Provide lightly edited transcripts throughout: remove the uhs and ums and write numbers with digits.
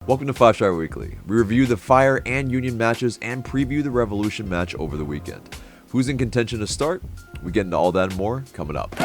Welcome to 5-Star Weekly. We review the Fire and Union matches and preview the Revolution match over the weekend. Who's in contention to start? We get into all that and more coming up.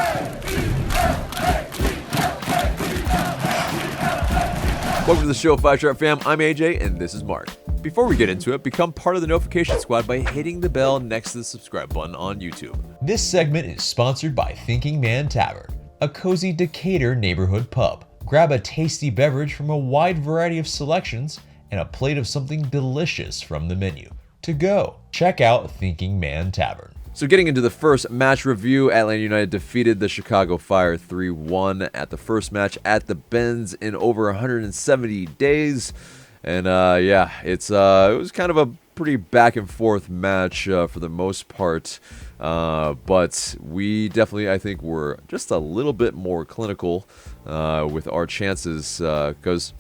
Welcome to the show, 5-Star fam. I'm AJ and this is Marc. Before we get into it, become part of the notification squad by hitting the bell next to the subscribe button on YouTube. This segment is sponsored by Thinking Man Tavern, a cozy Decatur neighborhood pub. Grab a tasty beverage from a wide variety of selections and a plate of something delicious from the menu. To go, check out Thinking Man Tavern. So getting into the first match review, Atlanta United defeated the Chicago Fire 3-1 at the first match at the Benz in over 170 days. And it was kind of a pretty back and forth match for the most part. But we definitely, I think, were just a little bit more clinical with our chances. Because,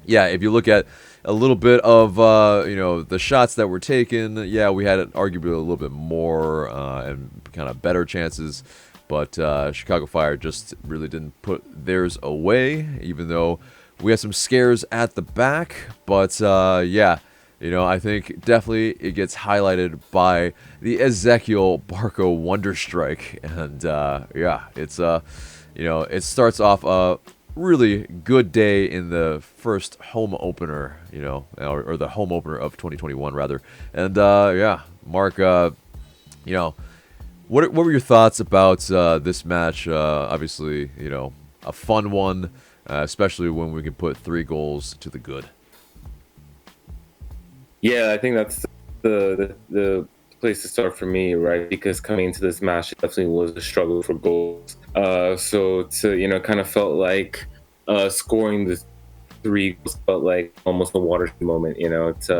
if you look at a little bit of, the shots that were taken, we had arguably a little bit more and kind of better chances. But Chicago Fire just really didn't put theirs away, even though we had some scares at the back. But, I think definitely it gets highlighted by the Ezekiel Barco Wonder Strike. And, it starts off a really good day in the first home opener, or the home opener of 2021, rather. And, Marc, what were your thoughts about this match? Obviously, a fun one, especially when we can put 3 goals to the good. Yeah, I think that's the place to start for me, right? Because coming into this match, it definitely was a struggle for goals. So to kind of felt like scoring the 3 goals felt like almost a watershed moment. It's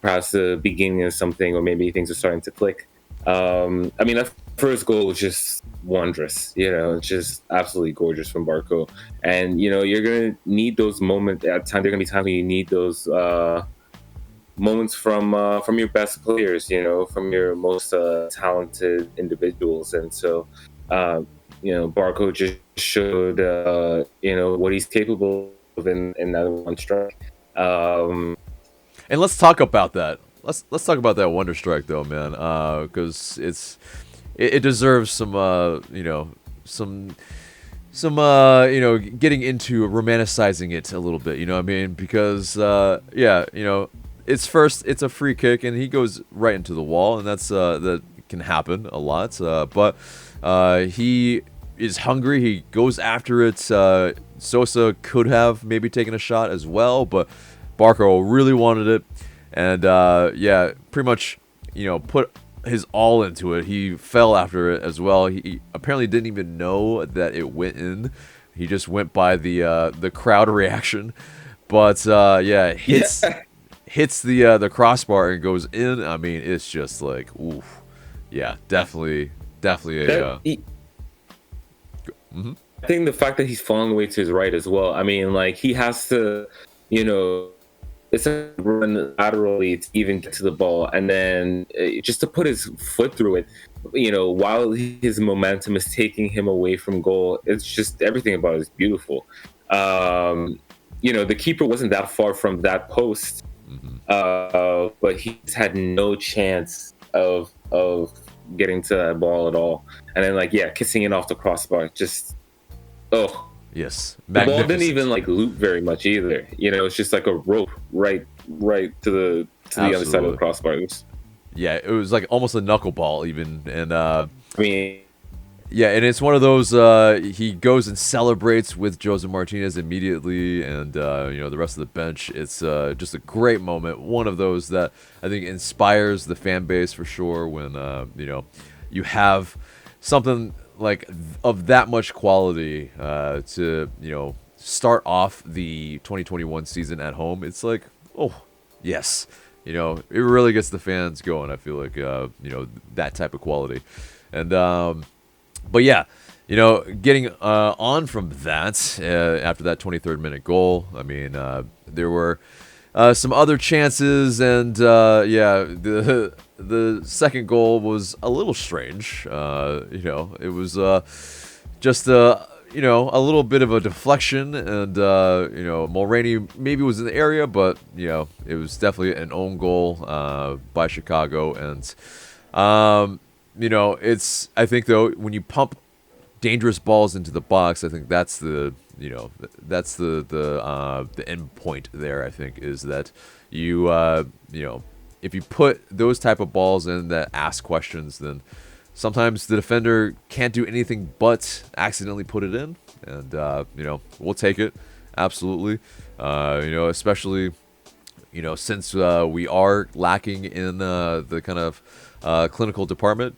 perhaps the beginning of something, or maybe things are starting to click. That first goal was just wondrous. It's just absolutely gorgeous from Barco. And you're gonna need those moments. At times, there are gonna be times when you need those moments from your best players, from your most talented individuals. And so, Barco just showed, what he's capable of in that one strike. And let's talk about that. Let's talk about that Wonder Strike, though, man, because it deserves some, getting into romanticizing it a little bit. You know what I mean? Because, it's a free kick, and he goes right into the wall, and that can happen a lot. But he is hungry. He goes after it. Sosa could have maybe taken a shot as well, but Barco really wanted it, and pretty much put his all into it. He fell after it as well. He apparently didn't even know that it went in. He just went by the crowd reaction, but hits the crossbar and goes in. I mean, it's just like, oof. Yeah, definitely a... I think the fact that he's falling away to his right as well. I mean, like, he has to, it's a run laterally to even get to the ball, and then just to put his foot through it, while his momentum is taking him away from goal. It's just, everything about it is beautiful. The keeper wasn't that far from that post. But he's had no chance of getting to that ball at all. And then kissing it off the crossbar, just yes, the ball didn't even loop very much either. It's just like a rope right to the other side of the crossbar. It was like almost a knuckleball even. And and it's one of those, he goes and celebrates with Joseph Martinez immediately, and, the rest of the bench. It's just a great moment. One of those that I think inspires the fan base for sure when, you have something like of that much quality to, start off the 2021 season at home. It's like, oh, yes. It really gets the fans going, I feel like, that type of quality. And, but getting on from that, after that 23rd minute goal, I mean, there were some other chances, and the second goal was a little strange. It was just a little bit of a deflection, and Mulroney maybe was in the area, but it was definitely an own goal by Chicago, and it's, I think though, when you pump dangerous balls into the box, I think that's the the end point there. I think is that if you put those type of balls in that ask questions, then sometimes the defender can't do anything but accidentally put it in, and we'll take it absolutely. Especially since we are lacking in the kind of clinical department.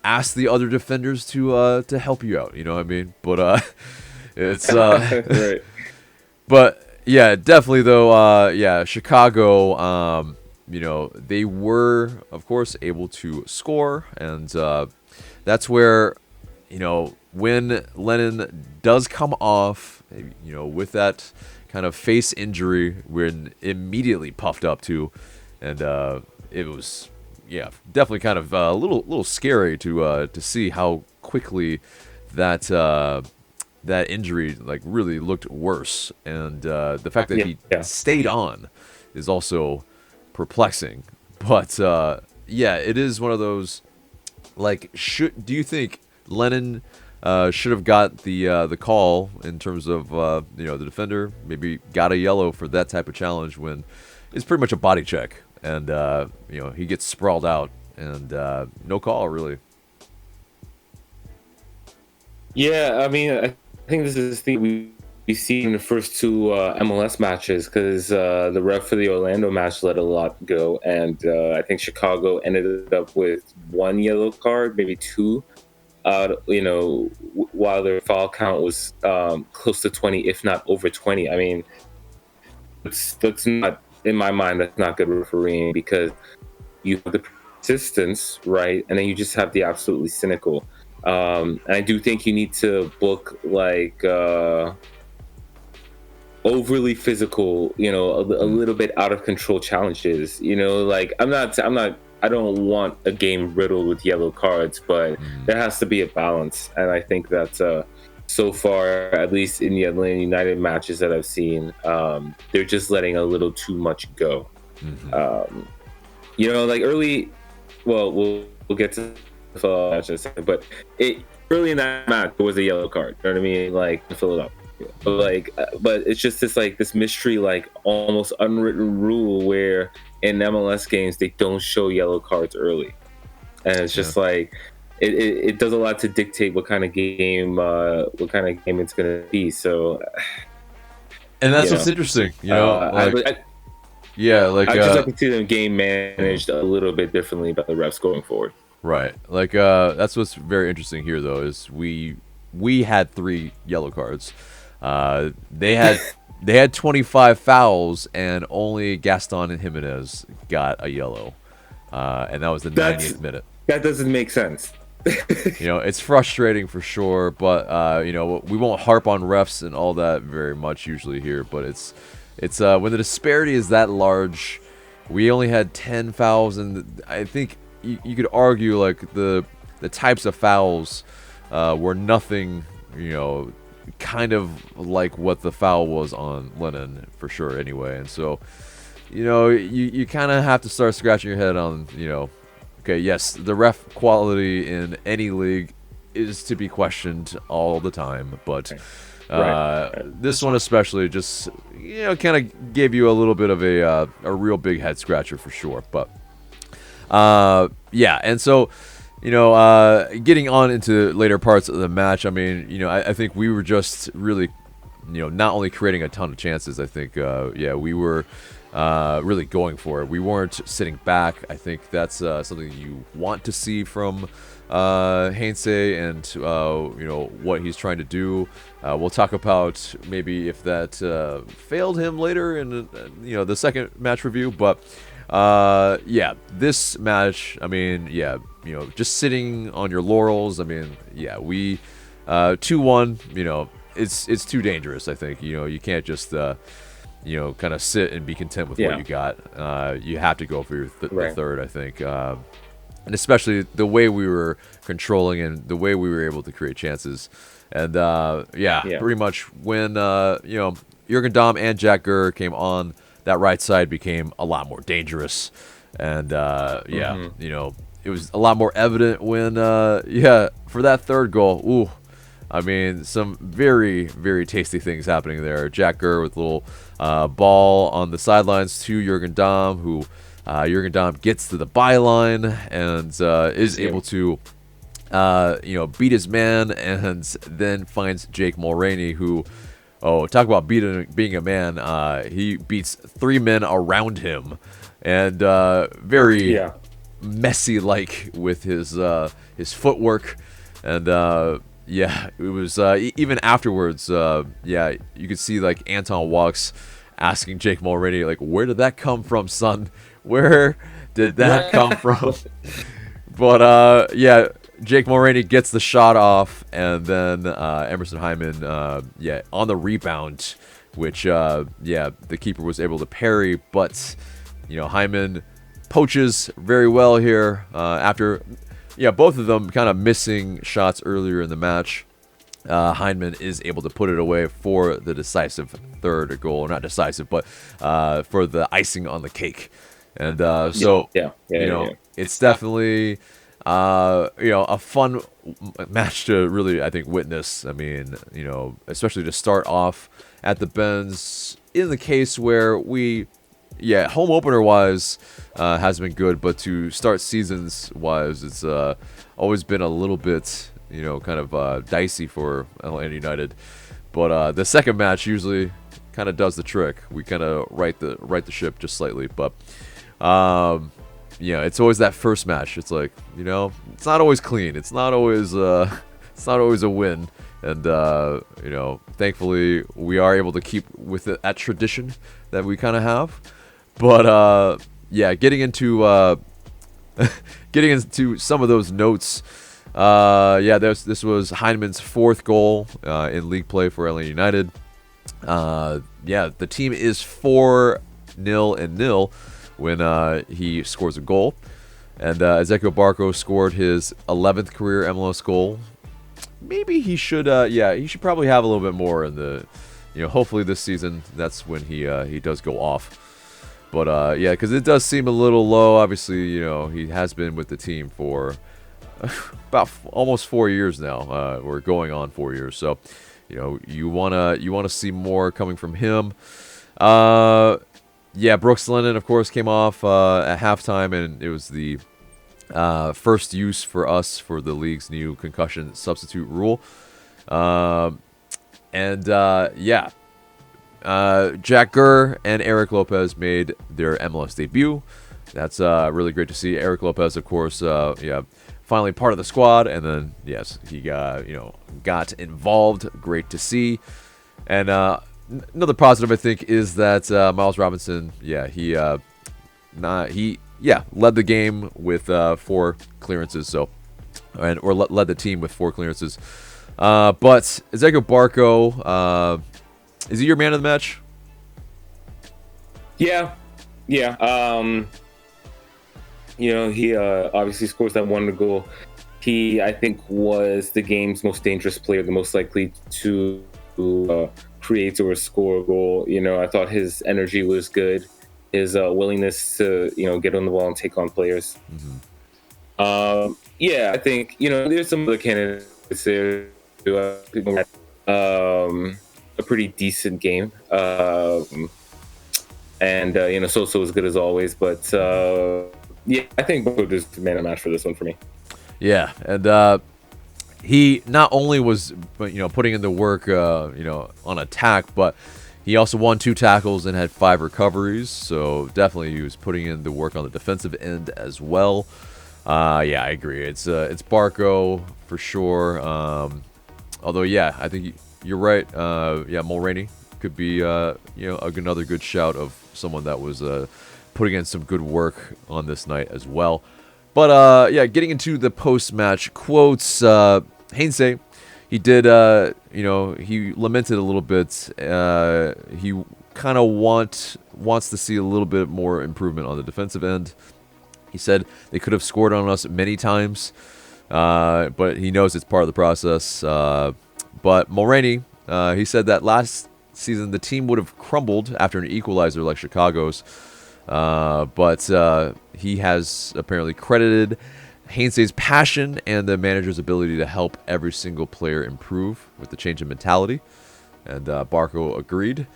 Ask the other defenders to help you out. You know what I mean? But it's right. But yeah, definitely though. Chicago. They were, of course, able to score, and that's where, when Lennon does come off, with that kind of face injury, when immediately puffed up too, and it was, definitely kind of a little scary to see how quickly that that injury really looked worse, and the fact that he stayed on is also perplexing. But it is one of those, do you think Lennon should have got the call in terms of the defender maybe got a yellow for that type of challenge when it's pretty much a body check, and he gets sprawled out, and no call really. Yeah, I mean, I think this is the thing we see in the first two MLS matches, because the ref for the Orlando match let a lot go, and I think Chicago ended up with one yellow card, maybe two, while their foul count was close to 20, if not over 20. I mean, that's not, in my mind, that's not good refereeing, because you have the persistence, right, and then you just have the absolutely cynical. And I do think you need to book overly physical, a little bit out of control challenges. I don't want a game riddled with yellow cards, but there has to be a balance. And I think that so far, at least in the Atlanta United matches that I've seen, they're just letting a little too much go. Early, well, we'll get to the match in a second, but early in that match, there was a yellow card. You know what I mean? To fill it up. But it's just this mystery, almost unwritten rule where in MLS games they don't show yellow cards early, and it's just it does a lot to dictate what kind of game it's gonna be. So, and that's what's interesting, I just like to see them game managed a little bit differently by the refs going forward. Right, that's what's very interesting here, though, is we had 3 yellow cards. They had 25 fouls, and only Gaston and Jimenez got a yellow, and that was the 90th minute. That doesn't make sense. It's frustrating for sure, but we won't harp on refs and all that very much usually here. But it's when the disparity is that large, we only had 10 fouls, and I think you could argue the types of fouls were nothing, kind of like what the foul was on Lennon for sure anyway. And so, you kind of have to start scratching your head on, okay, yes, the ref quality in any league is to be questioned all the time, but this one especially just, kind of gave you a little bit of a real big head scratcher for sure. But and so, getting on into later parts of the match, I mean, I think we were just really, not only creating a ton of chances, I think, we were really going for it. We weren't sitting back. I think that's something you want to see from Heinze and, what he's trying to do. We'll talk about maybe if that failed him later in, the second match review, but this match, I mean, just sitting on your laurels. I mean, we 2-1, it's too dangerous, I think. You can't just kind of sit and be content with what you got. You have to go for your the third, I think. and especially the way we were controlling and the way we were able to create chances. And pretty much when Jurgen Damm and Jack Gurr came on, that right side became a lot more dangerous. And it was a lot more evident when for that third goal. Ooh, I mean, some very, very tasty things happening there. Jack Gurr with a little ball on the sidelines to Jurgen Damm, who Jurgen Damm gets to the byline and is able to beat his man, and then finds Jake Mulroney, who, talk about being a man. He beats 3 men around him, and very messy like with his footwork, and it was even afterwards. You could see like Anton walks, asking Jake Mulroney, like, where did that come from, son? Where did that come from? But Jake Mulroney gets the shot off, and then Emerson Hyman, on the rebound, which the keeper was able to parry, but Hyman poaches very well here after both of them kind of missing shots earlier in the match. Hyman is able to put it away for the decisive third goal, not decisive, but for the icing on the cake. And it's definitely a fun match to really, I think, witness. I mean, especially to start off at the Benz in the case where home opener wise has been good, but to start seasons wise, it's always been a little bit kind of dicey for Atlanta United. But the second match usually kind of does the trick. We kind of right the ship just slightly, but it's always that first match. It's like, it's not always clean. It's not always a win. And thankfully we are able to keep with that tradition that we kind of have. But getting into some of those notes. This was Heineman's 4th goal in league play for Atlanta United. The team is 4-0 when he scores a goal. And Ezequiel Barco scored his 11th career MLS goal. Maybe he should probably have a little bit more in the, hopefully this season, that's when he does go off. But because it does seem a little low. Obviously, he has been with the team for about almost 4 years now. We're going on 4 years, so you wanna see more coming from him. Brooks Lennon, of course, came off at halftime, and it was the first use for us for the league's new concussion substitute rule. Jack Gurr and Eric Lopez made their MLS debut. That's really great to see. Eric Lopez, of course, finally part of the squad, and then he got involved. Great to see. And another positive, I think, is that Miles Robinson, he led the game with 4 clearances. Or led the team with 4 clearances. But Ezequiel Barco, is he your man of the match? Yeah. He obviously scores that one goal. He, I think, was the game's most dangerous player, the most likely to create or score a goal. I thought his energy was good, his willingness to get on the ball and take on players. I think there's some other candidates there who had a pretty decent game, and Sosa was good as always, but I think Bo is the man of the match for this one for me. Yeah, and he not only was putting in the work on attack, but he also won 2 tackles and had 5 recoveries. So definitely he was putting in the work on the defensive end as well. I agree. It's Barco for sure. Although I think you're right. Mulroney could be another good shout of someone that was putting in some good work on this night as well. But getting into the post-match quotes, Heinze, he did he lamented a little bit. He kind of wants to see a little bit more improvement on the defensive end. He said they could have scored on us many times, but he knows it's part of the process. But Mulroney, he said that last season the team would have crumbled after an equalizer like Chicago's, but he has apparently credited Heinze's passion and the manager's ability to help every single player improve with the change in mentality. And Barco agreed.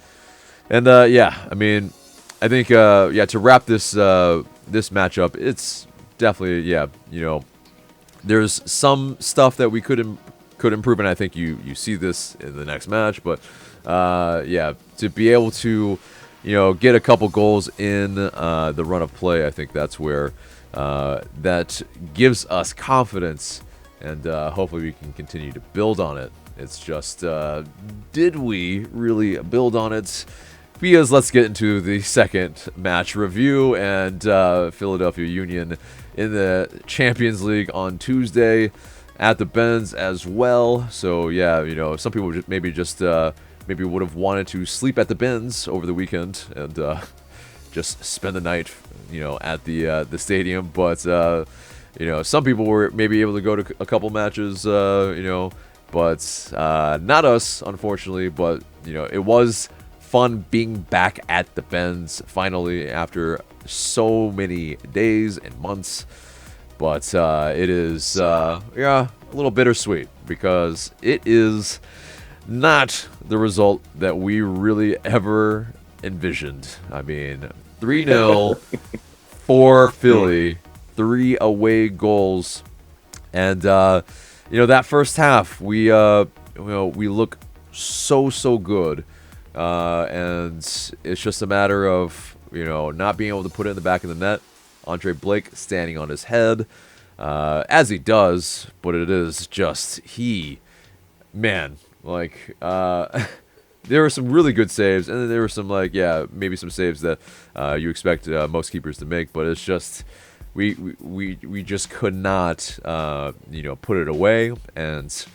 And yeah, I mean, I think yeah, to wrap this this matchup, it's definitely, yeah, you know, there's some stuff that we could improve, and I think you see this in the next match. But yeah, to be able to, you know, get a couple goals in the run of play, I think that's where that gives us confidence, and hopefully we can continue to build on it. It's just, did we really build on it? Because let's get into the second match review, and Philadelphia Union in the Champions League on Tuesday at the Benz as well. So yeah, you know, some people maybe would have wanted to sleep at the Benz over the weekend and just spend the night, you know, at the stadium. But you know, some people were maybe able to go to a couple matches, you know, but not us, unfortunately. But you know, it was fun being back at the Benz finally after so many days and months. But it is yeah, a little bittersweet because it is not the result that we really ever envisioned. I mean, 3-0 for Philly, 3 away goals, and you know, that first half we you know, we look so good, and it's just a matter of, you know, not being able to put it in the back of the net. Andre Blake standing on his head, as he does, but it is just man, like there were some really good saves, and then there were some, like, yeah, maybe some saves that you expect most keepers to make, but it's just we just could not you know, put it away. And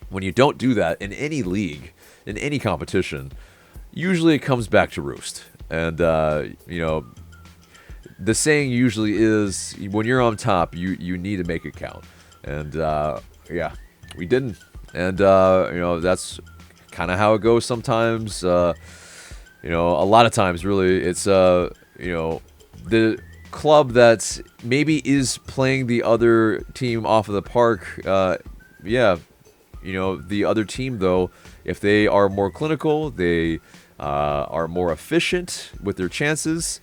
when you don't do that in any league, in any competition, usually it comes back to roost. And you know, the saying usually is, when you're on top, you need to make it count. And yeah, we didn't. And you know, that's kind of how it goes sometimes. You know, a lot of times, really, it's you know, the club that maybe is playing the other team off of the park. Yeah, you know, the other team, though, if they are more clinical, they are more efficient with their chances.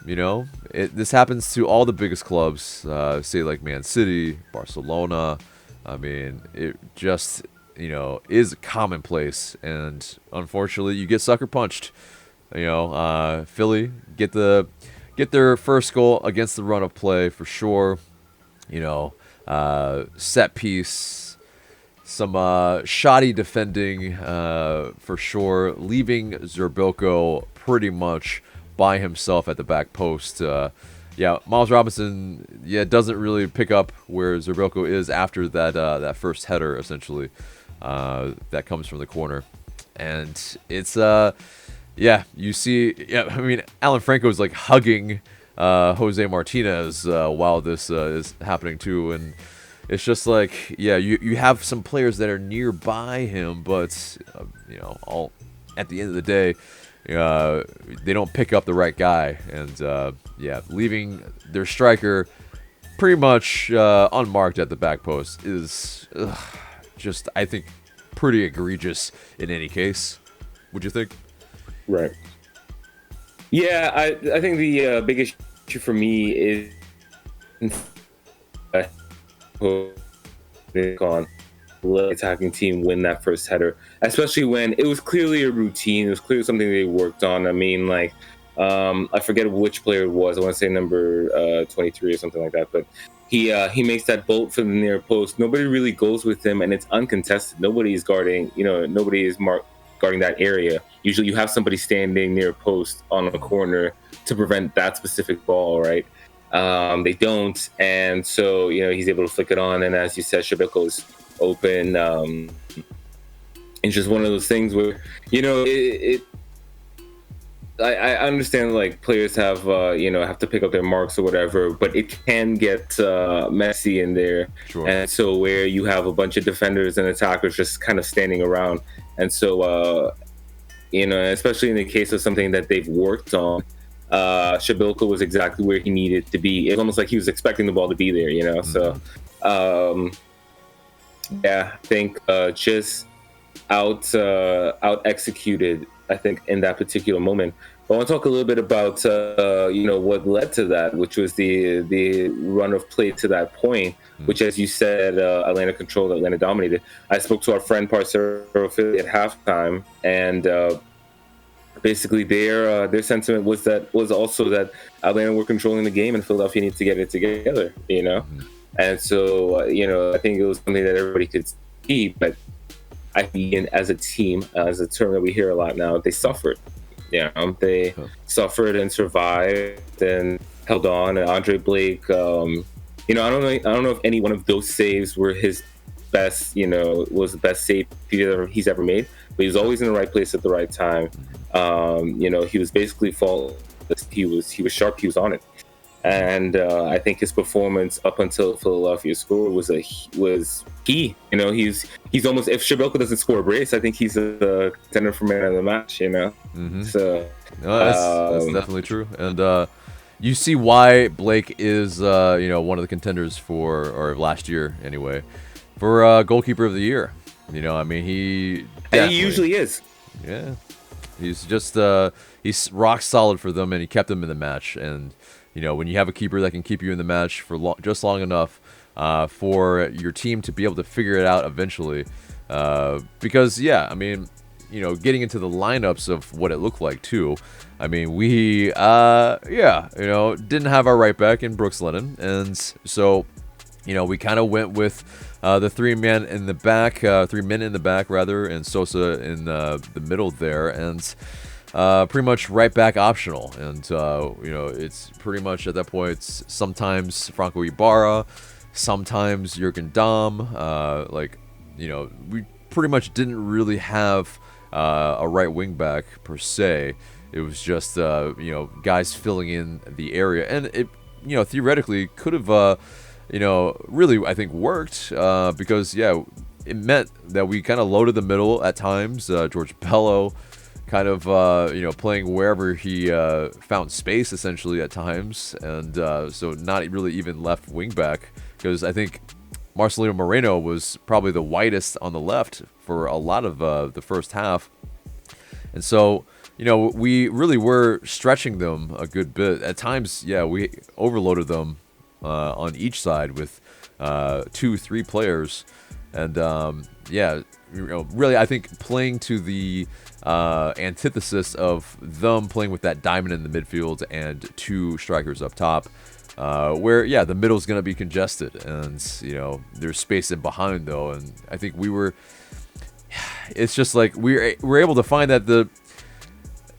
You know, this happens to all the biggest clubs, say like Man City, Barcelona. I mean, it just, you know, is commonplace, and unfortunately, you get sucker punched. You know, Philly get their first goal against the run of play for sure. You know, set piece, some shoddy defending for sure, leaving Zerbilko pretty much by himself at the back post. Yeah, Miles Robinson, yeah, doesn't really pick up where Zerbilko is after that first header, essentially, that comes from the corner. And it's yeah, you see, yeah, I mean, Alan Franco is like hugging Jose Martinez while this is happening too, and it's just like, yeah, you have some players that are nearby him, but you know, all at the end of the day, they don't pick up the right guy, and yeah, leaving their striker pretty much unmarked at the back post is just, I think, pretty egregious in any case. Would you think? Right. Yeah, I think the biggest issue for me is on attacking team win that first header, especially when it was clearly a routine. It was clearly something they worked on. I mean, like, I forget which player it was. I want to say number 23 or something like that. But he makes that bolt from the near post. Nobody really goes with him, and it's uncontested. Nobody is guarding. You know, nobody is guarding that area. Usually, you have somebody standing near post on a corner to prevent that specific ball, right? They don't, and so, you know, he's able to flick it on. And as you said, Zerbilko is open. It's just one of those things where, you know, I understand like players have have to pick up their marks or whatever, but it can get messy in there. Sure. And so where you have a bunch of defenders and attackers just kind of standing around, and so especially in the case of something that they've worked on, Shabilka was exactly where he needed to be. It's almost like he was expecting the ball to be there, So yeah, I think just out executed, I think, in that particular moment. But I want to talk a little bit about what led to that, which was the run of play to that point, which, as you said, Atlanta controlled, Atlanta dominated. I spoke to our friend Parcero Philly at halftime, and basically their sentiment was also that Atlanta were controlling the game and Philadelphia needs to get it together, And so I think it was something that everybody could see, but I mean, as a team, as a term that we hear a lot now, they suffered. They suffered and survived and held on. And Andre Blake, I don't know if any one of those saves were his best, was the best save he's ever made, but he was always in the right place at the right time. He was basically faultless. He was sharp. He was on it. And I think his performance up until Philadelphia scored was key. He's almost, if Shabilka doesn't score a brace, I think he's a contender for man of the match. So that's definitely true. And you see why Blake is one of the contenders or last year anyway, for goalkeeper of the year. I mean, he usually is. Yeah, he's just he's rock solid for them, and he kept them in the match. And when you have a keeper that can keep you in the match for just long enough for your team to be able to figure it out eventually. Because, I mean, getting into the lineups of what it looked like, too. I mean, we, didn't have our right back in Brooks Lennon. And so, we kind of went with the three men in the back, and Sosa in the middle there. And pretty much right back optional, and it's pretty much at that point it's sometimes Franco Ibarra, sometimes Jurgen Damm. We pretty much didn't really have a right wing back per se. It was just guys filling in the area, and it theoretically could have really I think worked because it meant that we kind of loaded the middle at times. George Bello kind of playing wherever he found space essentially at times, and so not really even left wing back, because I think Marcelino Moreno was probably the widest on the left for a lot of the first half. And so we really were stretching them a good bit at times. We overloaded them on each side with 2-3 players, and really I think playing to the antithesis of them playing with that diamond in the midfield and two strikers up top, where the middle is going to be congested, and there's space in behind though. And I think it's just like we're able to find that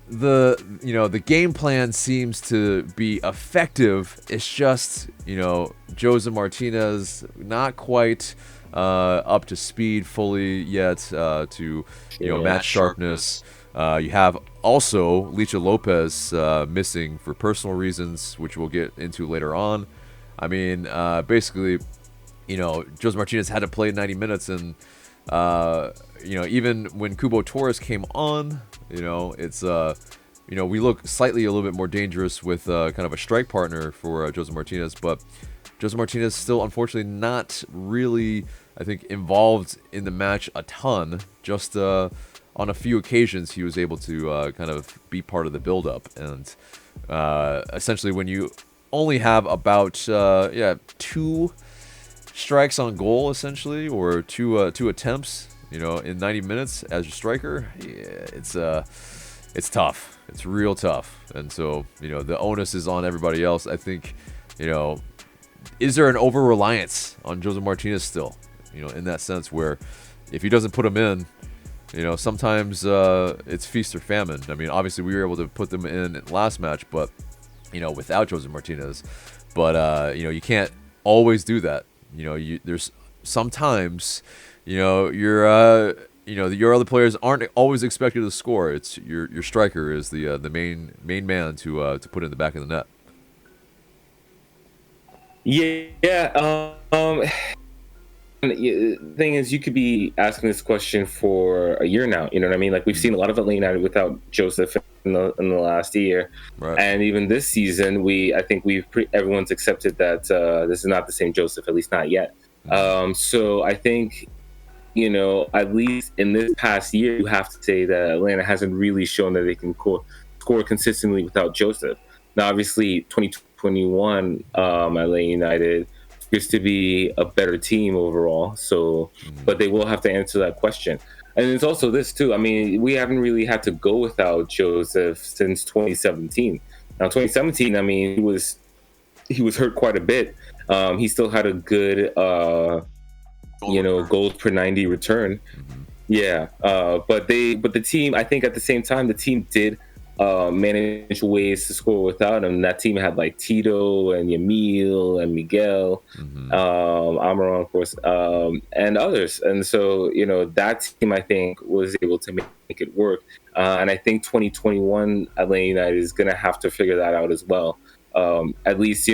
the game plan seems to be effective. It's just Jose Martinez not quite up to speed fully yet to match sharpness. You have also Licha Lopez missing for personal reasons, which we'll get into later on. I mean, basically, Jose Martinez had to play 90 minutes, and even when Kubo Torres came on, it's we look slightly a little bit more dangerous with kind of a strike partner for Jose Martinez, but Jose Martinez still, unfortunately, not really, I think, involved in the match a ton. Just on a few occasions, he was able to kind of be part of the build-up. And essentially, when you only have about 2 strikes on goal, essentially, or two attempts, in 90 minutes as your striker, it's tough. It's real tough. And so, the onus is on everybody else. I think, is there an over-reliance on Jose Martinez still? In that sense where if he doesn't put them in, sometimes it's feast or famine. I mean, obviously we were able to put them in last match, but, without Jose Martinez. But, you can't always do that. There's sometimes, you're your other players aren't always expected to score. It's your striker is the main man to put in the back of the net. Yeah. The thing is, you could be asking this question for a year now. You know what I mean? Like, we've seen a lot of Atlanta United without Joseph in the last year, Right. and even this season, I think everyone's accepted that this is not the same Joseph, at least not yet. So I think, at least in this past year, you have to say that Atlanta hasn't really shown that they can score consistently without Joseph. Now, obviously, 2021, Atlanta United appears to be a better team overall. So, but they will have to answer that question. And it's also this too. I mean, we haven't really had to go without Joseph since 2017. Now, 2017, I mean, he was hurt quite a bit. He still had a good, goals per 90 return. Yeah, but the team, I think at the same time, the team did manage ways to score without him. That team had like Tito and Yamil and Miguel, Amaron, of course, and others. And so, that team, I think, was able to make it work. And I think 2021 Atlanta United is going to have to figure that out as well. At least,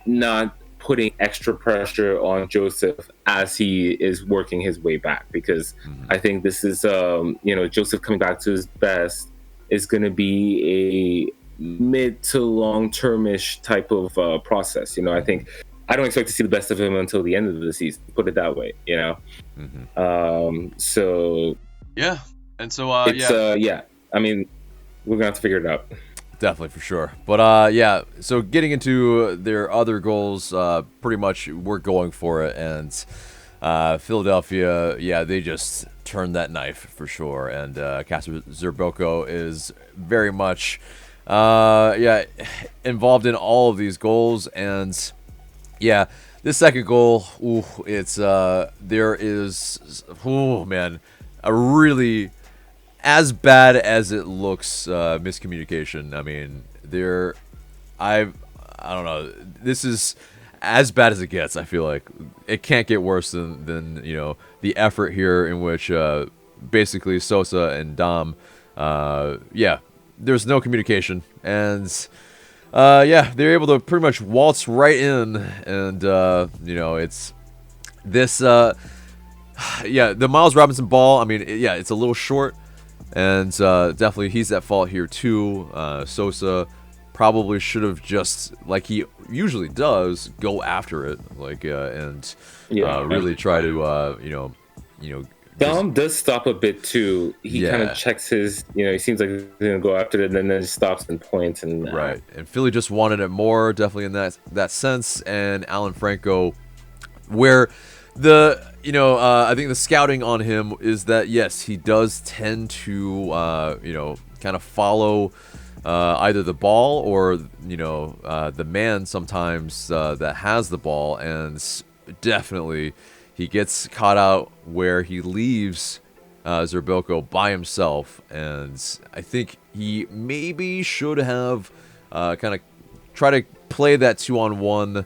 not putting extra pressure on Joseph as he is working his way back, because I think this is, Joseph coming back to his best is going to be a mid to long termish type of process. I think I don't expect to see the best of him until the end of the season, put it that way, So yeah. And so, I mean, we're going to have to figure it out. Definitely, for sure. But yeah, so getting into their other goals, pretty much we're going for it. And Philadelphia, yeah, they just turned that knife for sure. And Kasper Zerbilko is very much, involved in all of these goals. And yeah, this second goal, there is, a really, as bad as it looks, miscommunication. I mean, I don't know. This is as bad as it gets. I feel like it can't get worse than the effort here, in which basically Sosa and Dom, there's no communication, and they're able to pretty much waltz right in, and it's this the Miles Robinson ball. I mean, it's a little short. And definitely he's at fault here too. Sosa probably should have just, like he usually does, go after it, really try to Dom does stop a bit too. He kind of checks his, he seems like he's gonna go after it, and then just stops and points. And right. And Philly just wanted it more, definitely in that sense. And Alan Franco, where I think the scouting on him is that, yes, he does tend to, kind of follow either the ball or, the man sometimes that has the ball. And definitely he gets caught out where he leaves Zerbilko by himself. And I think he maybe should have kind of try to play that 2-on-1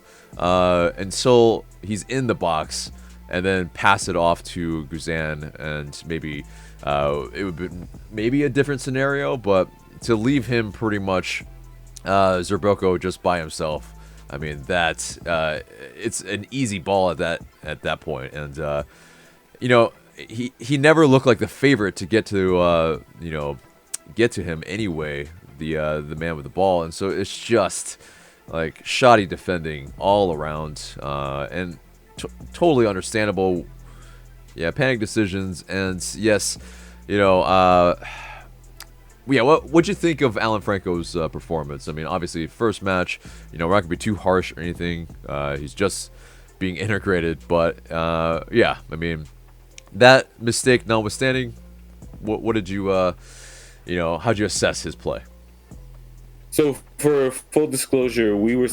until he's in the box, and then pass it off to Guzan, and maybe it would be maybe a different scenario, but to leave him pretty much Zerbilko just by himself, I mean, that it's an easy ball at that point. And he never looked like the favorite to get to him anyway, the man with the ball. And so it's just like shoddy defending all around, and totally understandable. Panic decisions. And yes, what'd you think of Alan Franco's performance? I mean, obviously, first match, we're not gonna be too harsh or anything. He's just being integrated, but I mean, that mistake notwithstanding, what did you, how'd you assess his play? So, for full disclosure, we were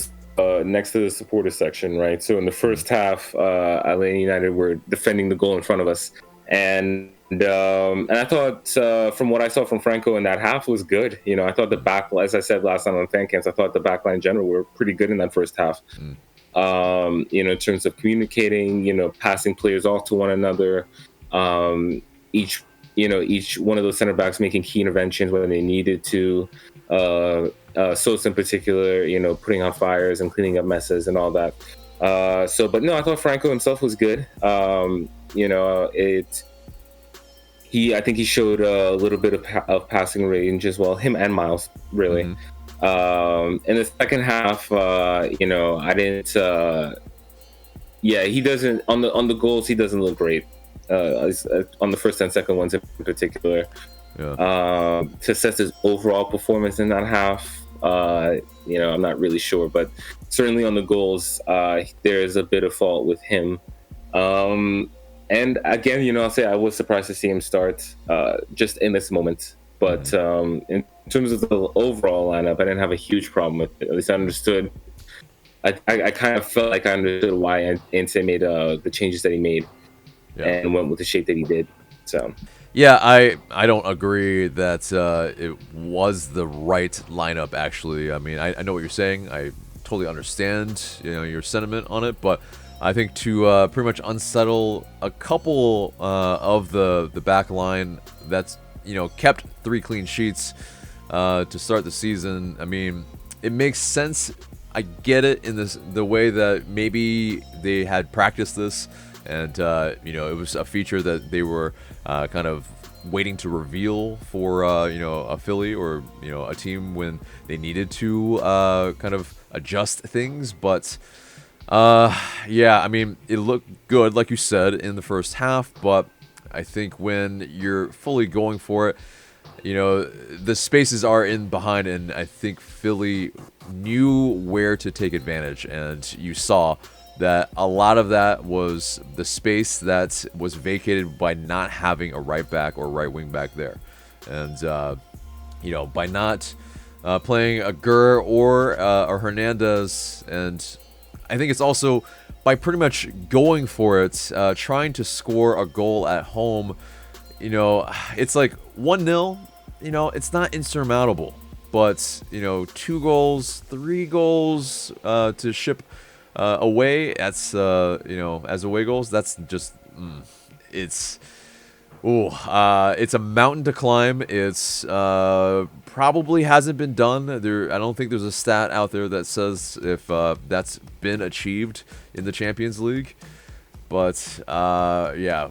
next to the supporter section, right? So in the first half, Atlanta United were defending the goal in front of us, and I thought, from what I saw from Franco in that half, was good. I thought the back, as I said last time on fan camps, I thought the back line in general were pretty good in that first half. In terms of communicating, passing players off to one another, Each each one of those center backs making key interventions when they needed to. Sosa in particular, putting out fires and cleaning up messes and all that. But no, I thought Franco himself was good. I think he showed a little bit of passing range as well. Him and Miles, really. In the second half, I didn't. He doesn't on the goals. He doesn't look great. On the first and second ones in particular. Yeah. To assess his overall performance in that half, I'm not really sure, but certainly on the goals, there is a bit of fault with him. And again, I'll say I was surprised to see him start just in this moment. But in terms of the overall lineup, I didn't have a huge problem with it. At least I understood. I kind of felt like I understood why Ante made the changes that he made, and went with the shape that he did. So. Yeah, I don't agree that it was the right lineup, actually. I mean, I know what you're saying. I totally understand, your sentiment on it, but I think to pretty much unsettle a couple of the back line that's, kept 3 clean sheets to start the season, I mean, it makes sense. I get it in the way that maybe they had practiced this, and it was a feature that they were kind of waiting to reveal for a Philly or a team when they needed to kind of adjust things. But I mean, it looked good, like you said, in the first half. But I think when you're fully going for it, the spaces are in behind, and I think Philly knew where to take advantage, and you saw that a lot of that was the space that was vacated by not having a right back or right wing back there. And, by not playing a Gurr or a Hernandez, and I think it's also by pretty much going for it, trying to score a goal at home, it's like 1-0, it's not insurmountable. But, 2 goals, 3 goals to ship away, that's as away goals, that's just it's a mountain to climb. It's probably hasn't been done there. I don't think there's a stat out there that says if that's been achieved in the Champions League, but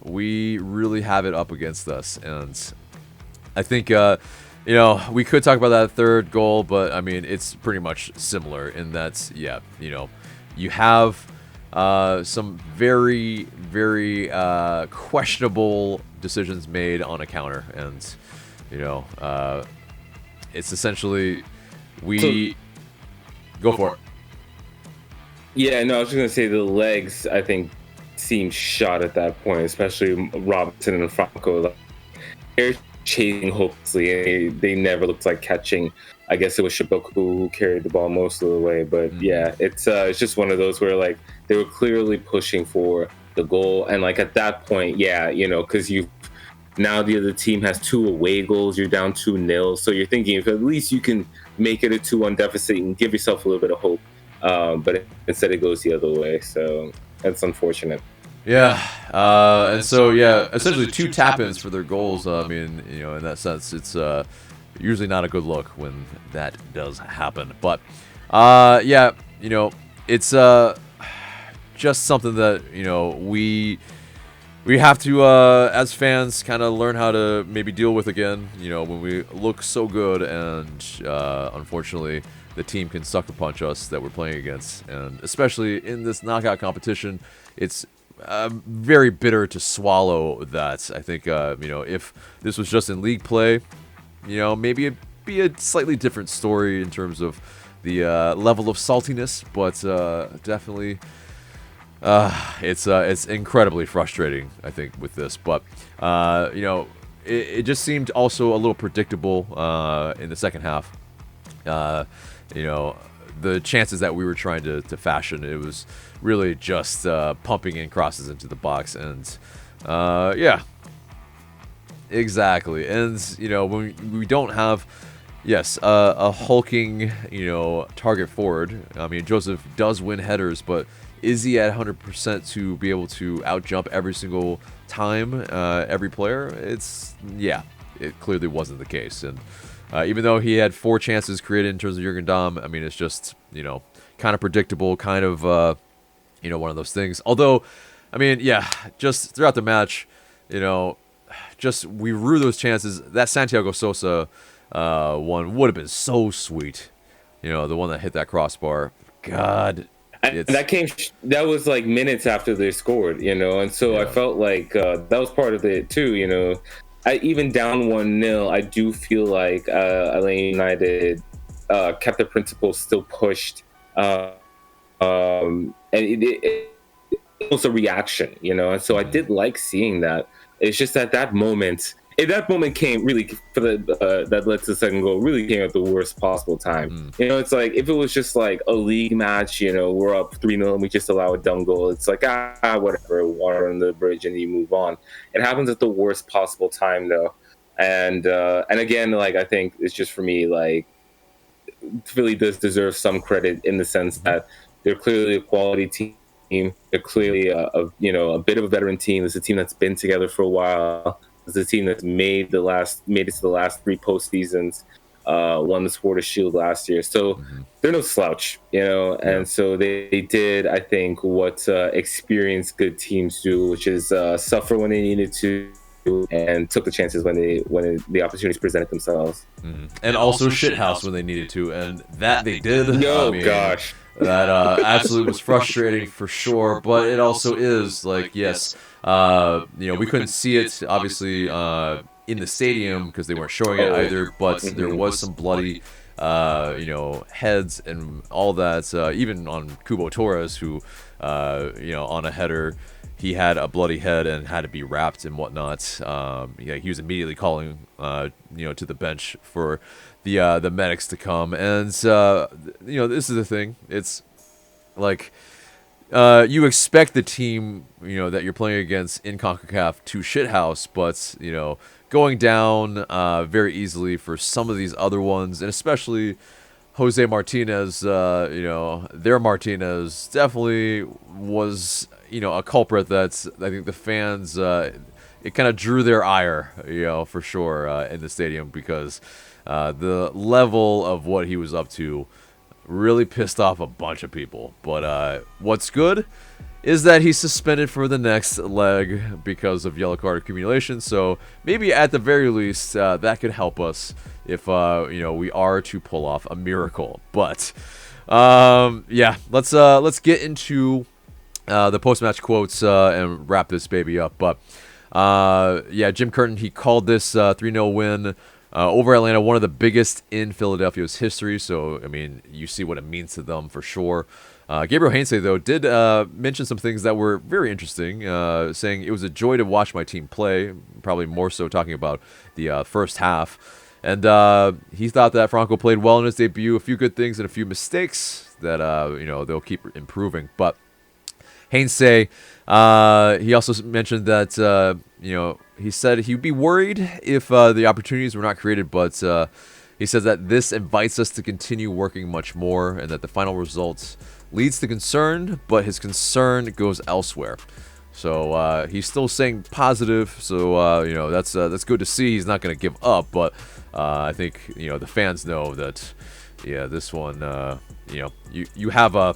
we really have it up against us. And I think we could talk about that third goal, but I mean, it's pretty much similar in that you have some very, very questionable decisions made on a counter, and it's essentially go for it. Yeah, no, I was just gonna say the legs, I think, seemed shot at that point, especially Robinson and Franco. Like, they're chasing hopelessly. They never looked like catching. I guess it was Shiboku who carried the ball most of the way, but it's just one of those where like they were clearly pushing for the goal, and like at that point, because now the other team has 2 away goals, you're down 2-0, so you're thinking if at least you can make it a 2-1 deficit and give yourself a little bit of hope, but instead it goes the other way, so that's unfortunate. Yeah, and so essentially 2 tap-ins for their goals. I mean, in that sense, it's usually not a good look when that does happen. But it's just something that we have to as fans kind of learn how to maybe deal with again. When we look so good, and unfortunately the team can sucker punch us that we're playing against, and especially in this knockout competition, it's very bitter to swallow that. I think if this was just in league play, maybe it'd be a slightly different story in terms of the level of saltiness, but definitely it's incredibly frustrating, I think, with this. But it just seemed also a little predictable in the second half. The chances that we were trying to fashion, it was really just pumping in crosses into the box, and exactly. And when we don't have a hulking target forward, I mean, Joseph does win headers, but is he at 100% to be able to outjump every single time, every player? It clearly wasn't the case. And even though he had 4 chances created in terms of Jurgen Damm, I mean, it's just, kind of predictable, kind of, one of those things. Although, I mean, just throughout the match, just we rue those chances. That Santiago Sosa one would have been so sweet. The one that hit that crossbar. God. That was like minutes after they scored, and so I felt like that was part of it too. Even down 1-0, I do feel like Atlanta United kept their principles, still pushed, and it was a reaction, and so I did like seeing that. It's just at that moment. That moment came really for that led to the second goal. Really came at the worst possible time. It's like if it was just like a league match, we're up 3-0 and we just allow a dumb goal. It's like whatever, water under the bridge, and you move on. It happens at the worst possible time though, and again, like I think it's just for me, like Philly does deserve some credit in the sense that they're clearly a quality team. They're clearly a bit of a veteran team. It's a team that's been together for a while. It's a team that's made it to the last 3 postseasons, won the Supporters' Shield last year. So they're no slouch, and so they did, I think, what experienced good teams do, which is suffer when they needed to and took the chances when the opportunities presented themselves. And also shithouse when they needed to, and that they did. Gosh. That absolutely was frustrating for sure, but it also is like, yes, we couldn't see it obviously in the stadium because they weren't showing it either, but there was some bloody heads and all that, even on Kubo Torres, who on a header he had a bloody head and had to be wrapped and whatnot. He was immediately calling to the bench for the medics to come, and this is the thing. It's like you expect the team that you're playing against in CONCACAF to shithouse, but going down very easily for some of these other ones, and especially Jose Martinez. Their Martinez definitely was a culprit that I think the fans it kind of drew their ire, for sure in the stadium, because the level of what he was up to really pissed off a bunch of people. But what's good is that he's suspended for the next leg because of yellow card accumulation. So maybe at the very least that could help us if we are to pull off a miracle. But let's get into the post-match quotes and wrap this baby up. But Jim Curtin, he called this 3-0 win over Atlanta one of the biggest in Philadelphia's history. So, I mean, you see what it means to them for sure. Gabriel Heinze, though, did mention some things that were very interesting, saying it was a joy to watch my team play, probably more so talking about the first half. And he thought that Franco played well in his debut, a few good things and a few mistakes that, they'll keep improving. But Heinze, he also mentioned that, he said he'd be worried if the opportunities were not created, but he says that this invites us to continue working much more and that the final result leads to concern, but his concern goes elsewhere. So he's still saying positive, so that's good to see. He's not going to give up, but I think the fans know that this one you have a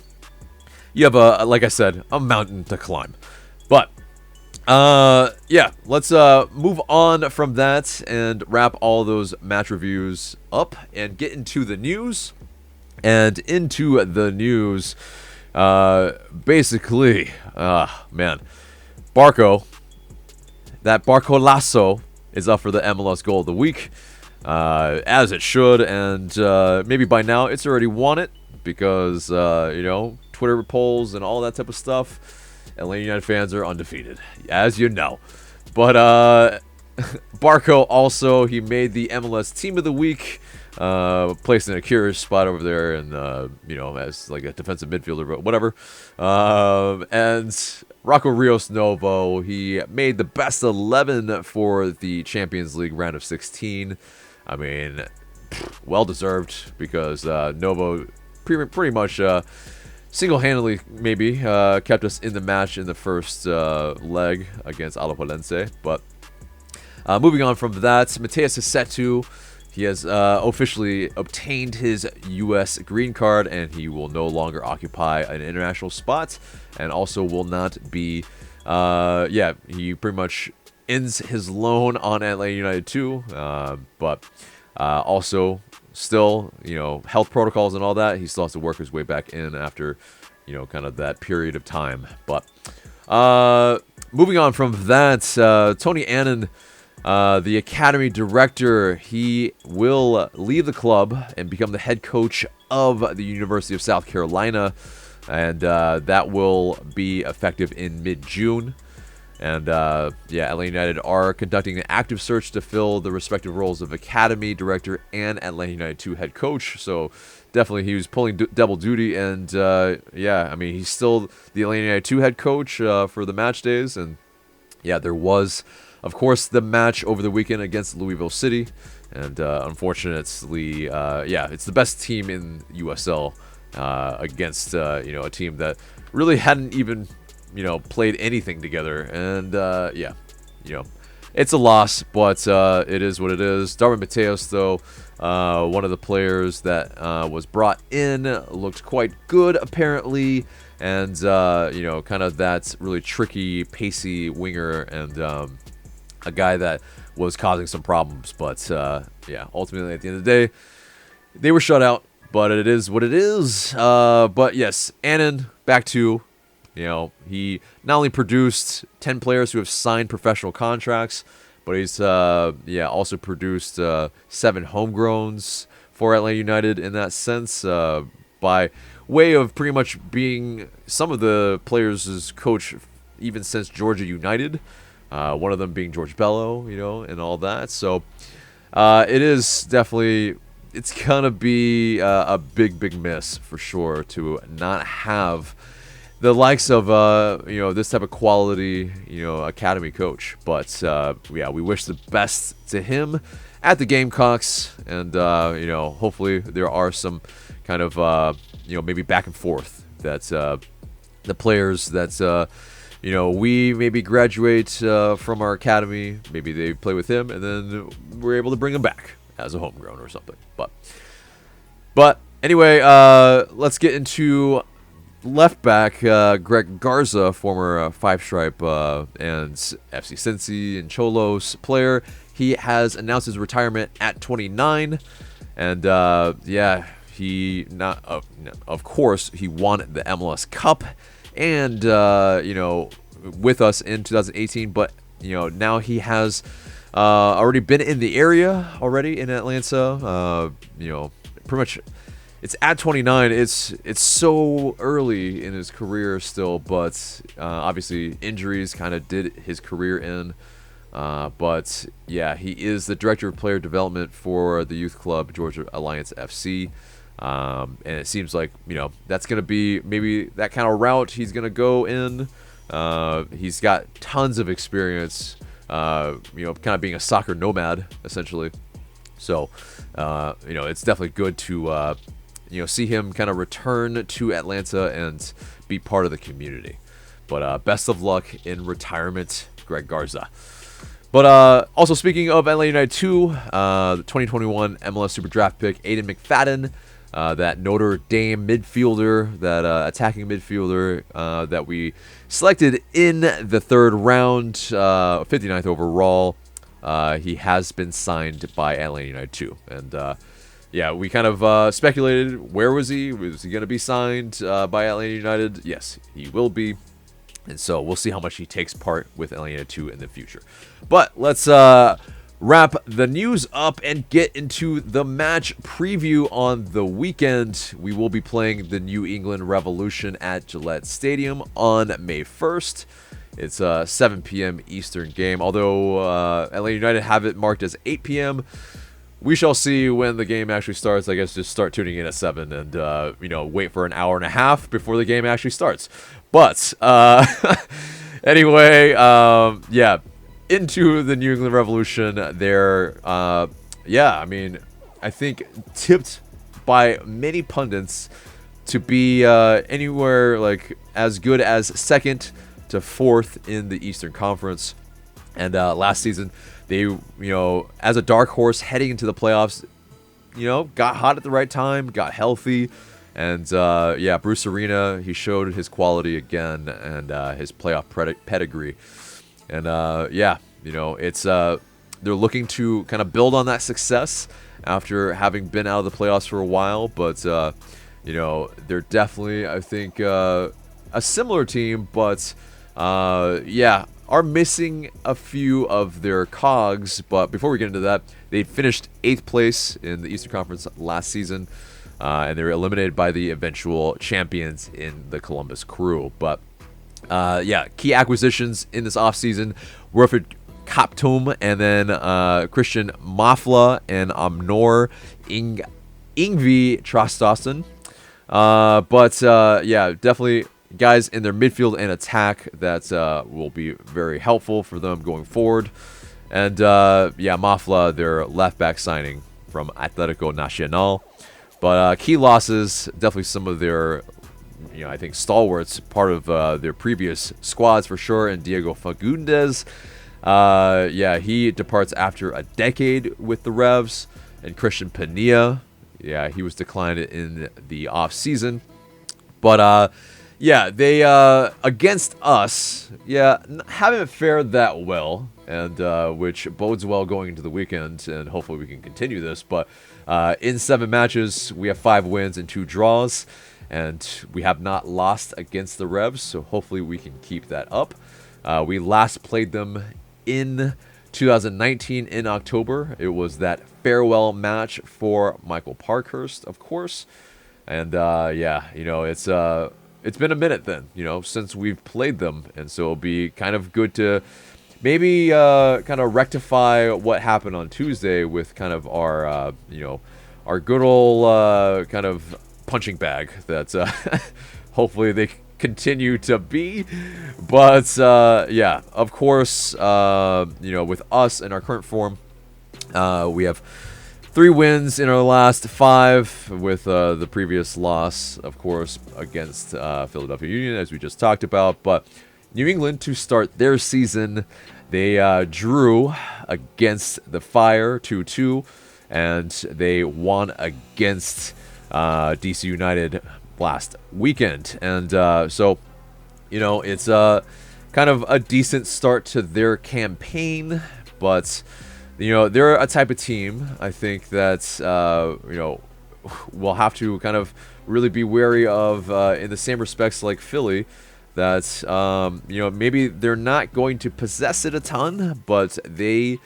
like I said, a mountain to climb. But let's move on from that and wrap all those match reviews up and get into the news. And into the news, basically, Barco, that Barco Lasso is up for the MLS Goal of the Week, as it should, and maybe by now it's already won it because, Twitter polls and all that type of stuff. Atlanta United fans are undefeated, as you know. But Barco also, he made the MLS Team of the Week, placed in a curious spot over there, and as like a defensive midfielder, but whatever. And Rocco Rios Novo, he made the best 11 for the Champions League round of 16. I mean, well deserved, because Novo pretty much single-handedly maybe kept us in the match in the first leg against Alajuelense. But moving on from that, Mateus Hisetu, he has officially obtained his U.S. green card, and he will no longer occupy an international spot, and also will not be, he pretty much ends his loan on Atlanta United too, but also still, health protocols and all that, he still has to work his way back in after, kind of that period of time. But moving on from that, Tony Annan, the academy director, he will leave the club and become the head coach of the University of South Carolina, and that will be effective in mid-June. And Atlanta United are conducting an active search to fill the respective roles of academy director and Atlanta United 2 head coach. So definitely he was pulling double duty, and he's still the Atlanta United 2 head coach for the match days. And there was, of course, the match over the weekend against Louisville City, and unfortunately, it's the best team in USL against a team that really hadn't even played anything together. And it's a loss, but it is what it is. Darwin Mateos, though, one of the players that was brought in, looked quite good apparently, and kind of that really tricky, pacey winger, and a guy that was causing some problems. But ultimately at the end of the day, they were shut out, but it is what it is. But yes, Annan back to, he not only produced 10 players who have signed professional contracts, but he's also produced 7 homegrowns for Atlanta United in that sense, by way of pretty much being some of the players' coach even since Georgia United, one of them being George Bello, and all that. So it is definitely, it's going to be a big miss for sure to not have the likes of this type of quality academy coach. But we wish the best to him at the Gamecocks, and hopefully there are some kind of maybe back and forth that the players that we maybe graduate from our academy, maybe they play with him, and then we're able to bring him back as a homegrown or something. But anyway, let's get into left back Greg Garza, former Five Stripe and FC Cincy and Cholos player. He has announced his retirement at 29, and of course he won the MLS Cup, and with us in 2018. But now he has already been in the area already in Atlanta. Pretty much. It's at 29. It's so early in his career still, but obviously injuries kind of did his career in. But he is the director of player development for the youth club Georgia Alliance FC, and it seems like that's gonna be maybe that kind of route he's gonna go in. He's got tons of experience, kind of being a soccer nomad essentially. So it's definitely good to see him kind of return to Atlanta and be part of the community. But best of luck in retirement, Greg Garza. But also speaking of Atlanta United 2, the 2021 MLS Super Draft pick, Aiden McFadden, that Notre Dame midfielder, that attacking midfielder that we selected in the third round, 59th overall. He has been signed by Atlanta United 2. And we kind of speculated, where was he? Was he going to be signed by Atlanta United? Yes, he will be. And so we'll see how much he takes part with Atlanta United 2 in the future. But let's wrap the news up and get into the match preview on the weekend. We will be playing the New England Revolution at Gillette Stadium on May 1st. It's a 7 p.m. Eastern game, although Atlanta United have it marked as 8 p.m. We shall see when the game actually starts. I guess just start tuning in at 7 and, wait for an hour and a half before the game actually starts. But anyway, into the New England Revolution. They're, I think tipped by many pundits to be anywhere like as good as second to fourth in the Eastern Conference. And last season, they, as a dark horse heading into the playoffs, got hot at the right time, got healthy. And Bruce Arena, he showed his quality again and his playoff pedigree. And it's they're looking to kind of build on that success after having been out of the playoffs for a while. But they're definitely, I think, a similar team, but are missing a few of their cogs. But before we get into that, they finished 8th place in the Eastern Conference last season, and they were eliminated by the eventual champions in the Columbus Crew. But key acquisitions in this offseason: Wilfred Kaptum, and then Christian Mafla and Amnor Ingvi Trastasen. Definitely guys in their midfield and attack that will be very helpful for them going forward. And Mafla, their left back signing from Atletico Nacional. But key losses, definitely some of their, I think, stalwarts, part of their previous squads for sure. And Diego Fagundes, he departs after a decade with the Revs. And Christian Pania, he was declined in the off season. But they against us, haven't fared that well, and which bodes well going into the weekend, and hopefully we can continue this. But in 7 matches, we have 5 wins and 2 draws, and we have not lost against the Revs, so hopefully we can keep that up. We last played them in 2019 in October. It was that farewell match for Michael Parkhurst, of course. And it's been a minute then, since we've played them, and so it'll be kind of good to maybe kind of rectify what happened on Tuesday with kind of our our good old kind of punching bag that hopefully they continue to be. But of course, with us in our current form, we have 3 wins in our last 5, with the previous loss, of course, against Philadelphia Union, as we just talked about. But New England, to start their season, they drew against the Fire 2-2, and they won against DC United last weekend. And it's kind of a decent start to their campaign, but they're a type of team, I think, that we'll have to kind of really be wary of in the same respects like Philly, that maybe they're not going to possess it a ton, but they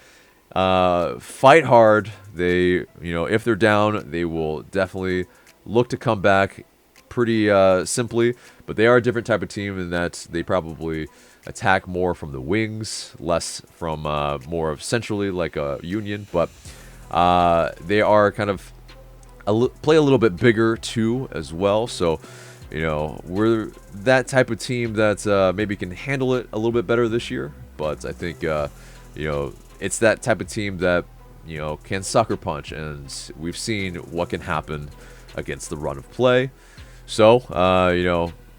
fight hard. They, if they're down, they will definitely look to come back pretty simply. But they are a different type of team in that they probably attack more from the wings, less from more of centrally like a Union. But they are kind of play a little bit bigger too as well. So we're that type of team that maybe can handle it a little bit better this year. But I think it's that type of team that can sucker punch, and we've seen what can happen against the run of play. So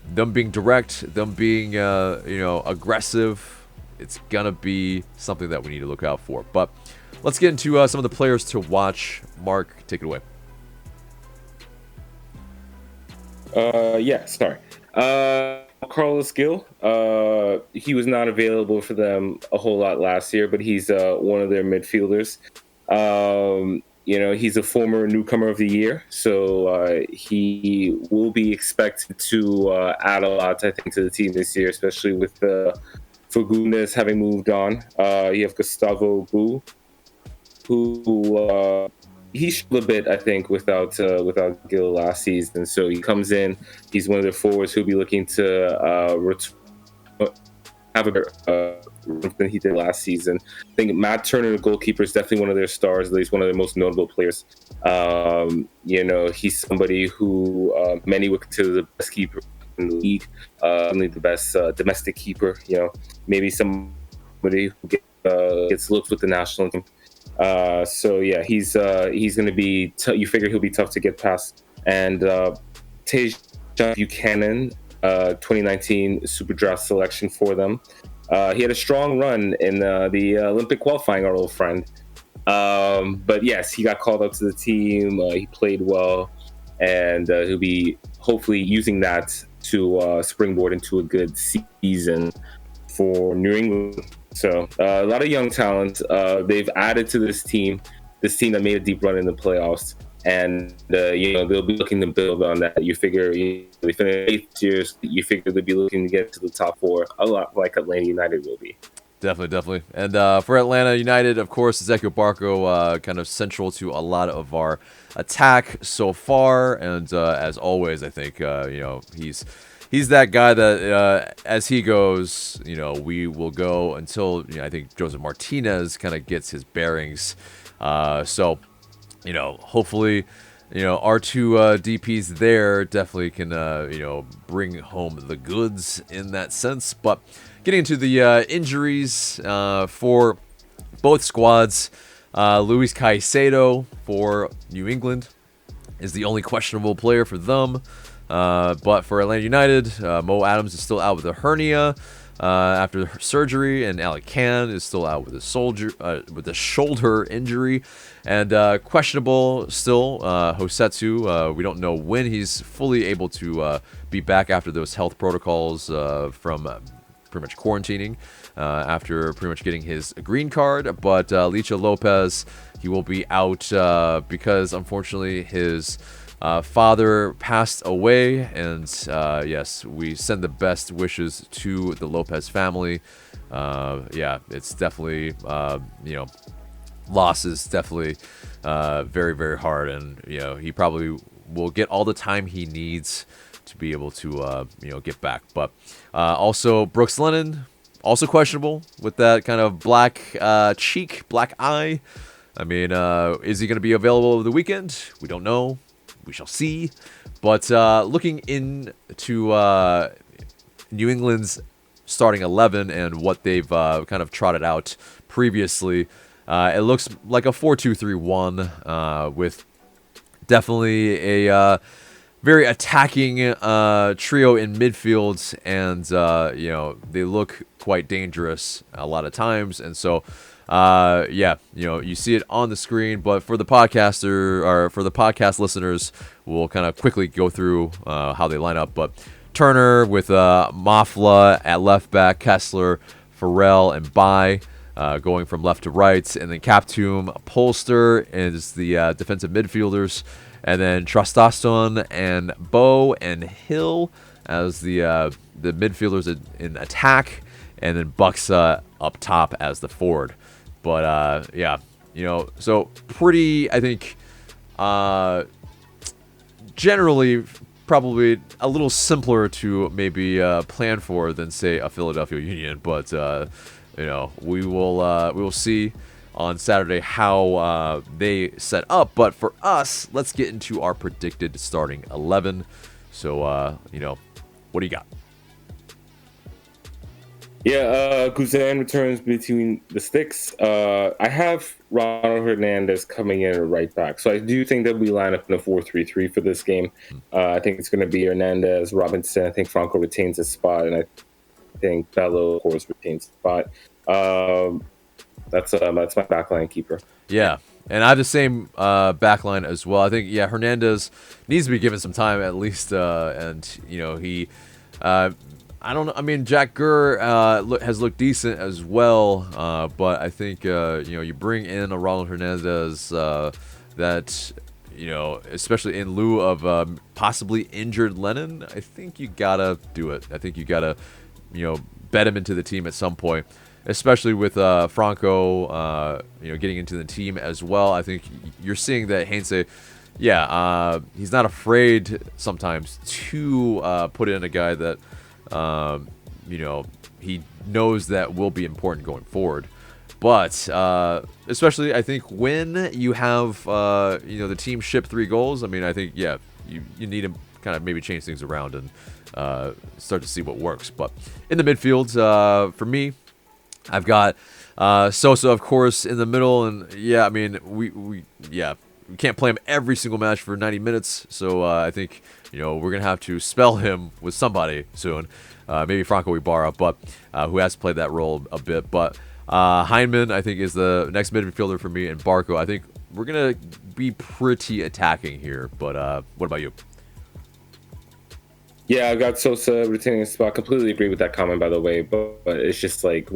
them being direct, them being aggressive, it's gonna be something that we need to look out for. But let's get into some of the players to watch. Mark, take it away. Carlos Gil, he was not available for them a whole lot last year, but he's one of their midfielders. He's a former newcomer of the year, so he will be expected to add a lot, I think, to the team this year, especially with Fagundes having moved on. You have Gustavo Bu, who he showed a bit, I think, without Gil last season. So he comes in, he's one of their forwards who'll be looking to have a better than he did last season. I think Matt Turner, the goalkeeper, is definitely one of their stars, at least one of their most notable players. He's somebody who many would consider the best keeper in the league, only the best domestic keeper. Maybe somebody who gets looks with the national team. He's going to be. You figure he'll be tough to get past, and Tajon Buchanan, 2019 Super Draft selection for them. He had a strong run in the Olympic qualifying, our old friend. But yes, he got called up to the team. He played well, and he'll be hopefully using that to springboard into a good season for New England. So a lot of young talent. They've added to this team that made a deep run in the playoffs. And, they'll be looking to build on that. You figure they finish 8 years, you figure they'll be looking to get to the top 4, a lot like Atlanta United will be. Definitely. And for Atlanta United, of course, Ezequiel Barco kind of central to a lot of our attack so far. And as always, I think, he's that guy that as he goes, we will go until, I think Joseph Martinez kind of gets his bearings. Hopefully, our two DPs there definitely can, bring home the goods in that sense. But getting into the injuries for both squads, Luis Caicedo for New England is the only questionable player for them. But for Atlanta United, Mo Adams is still out with a hernia after surgery, and Alec Can is still out with a shoulder injury, and questionable still. Hosetsu, we don't know when he's fully able to be back after those health protocols from pretty much quarantining after pretty much getting his green card. But Licha Lopez, he will be out because unfortunately his father passed away, and yes, we send the best wishes to the Lopez family. It's definitely loss is definitely very, very hard, and he probably will get all the time he needs to be able to get back. But also Brooks Lennon, also questionable with that kind of black eye. I mean, is he going to be available over the weekend? We don't know. We shall see. But looking into New England's starting 11 and what they've kind of trotted out previously, it looks like a 4-2-3-1 with definitely a very attacking trio in midfield, and they look quite dangerous a lot of times. And so you see it on the screen, but for the podcaster or for the podcast listeners, we'll kind of quickly go through how they line up. But Turner with Mafla at left back, Kessler, Farrell, and Bai going from left to right, and then Captum, Polster is the defensive midfielders, and then Traustason and Bo and Hill as the midfielders in attack, and then Buxa up top as the forward. But so pretty, I think, generally probably a little simpler to maybe plan for than say a Philadelphia Union. But we will see on Saturday how they set up. But for us, let's get into our predicted starting 11. So what do you got? Yeah, Guzan returns between the sticks. I have Ronald Hernandez coming in at right back. So I do think that we line up in a 4-3-3 for this game. I think it's going to be Hernandez, Robinson. I think Franco retains his spot, and I think Bello, of course, retains his spot. That's my backline keeper. Yeah, and I have the same backline as well. I think, Hernandez needs to be given some time at least, and he... I don't know. I mean, Jack Gurr has looked decent as well, but I think you bring in a Ronald Hernandez that especially in lieu of possibly injured Lennon. I think you gotta do it. I think you gotta bet him into the team at some point, especially with Franco getting into the team as well. I think you're seeing that Heinze. He's not afraid sometimes to put in a guy that. He knows that will be important going forward. But especially, I think when you have the team ship 3 goals, I mean, I think you need to kind of maybe change things around and start to see what works. But in the midfield, for me, I've got Sosa, of course, in the middle, and I mean, we can't play him every single match for 90 minutes. So I think we're gonna have to spell him with somebody soon. Maybe Franco Ibarra, but who has played that role a bit. But Heinemann, I think, is the next midfielder for me, and Barco. I think we're gonna be pretty attacking here. But what about you? Yeah, I got Sosa retaining his spot. Completely agree with that comment, by the way. But it's just like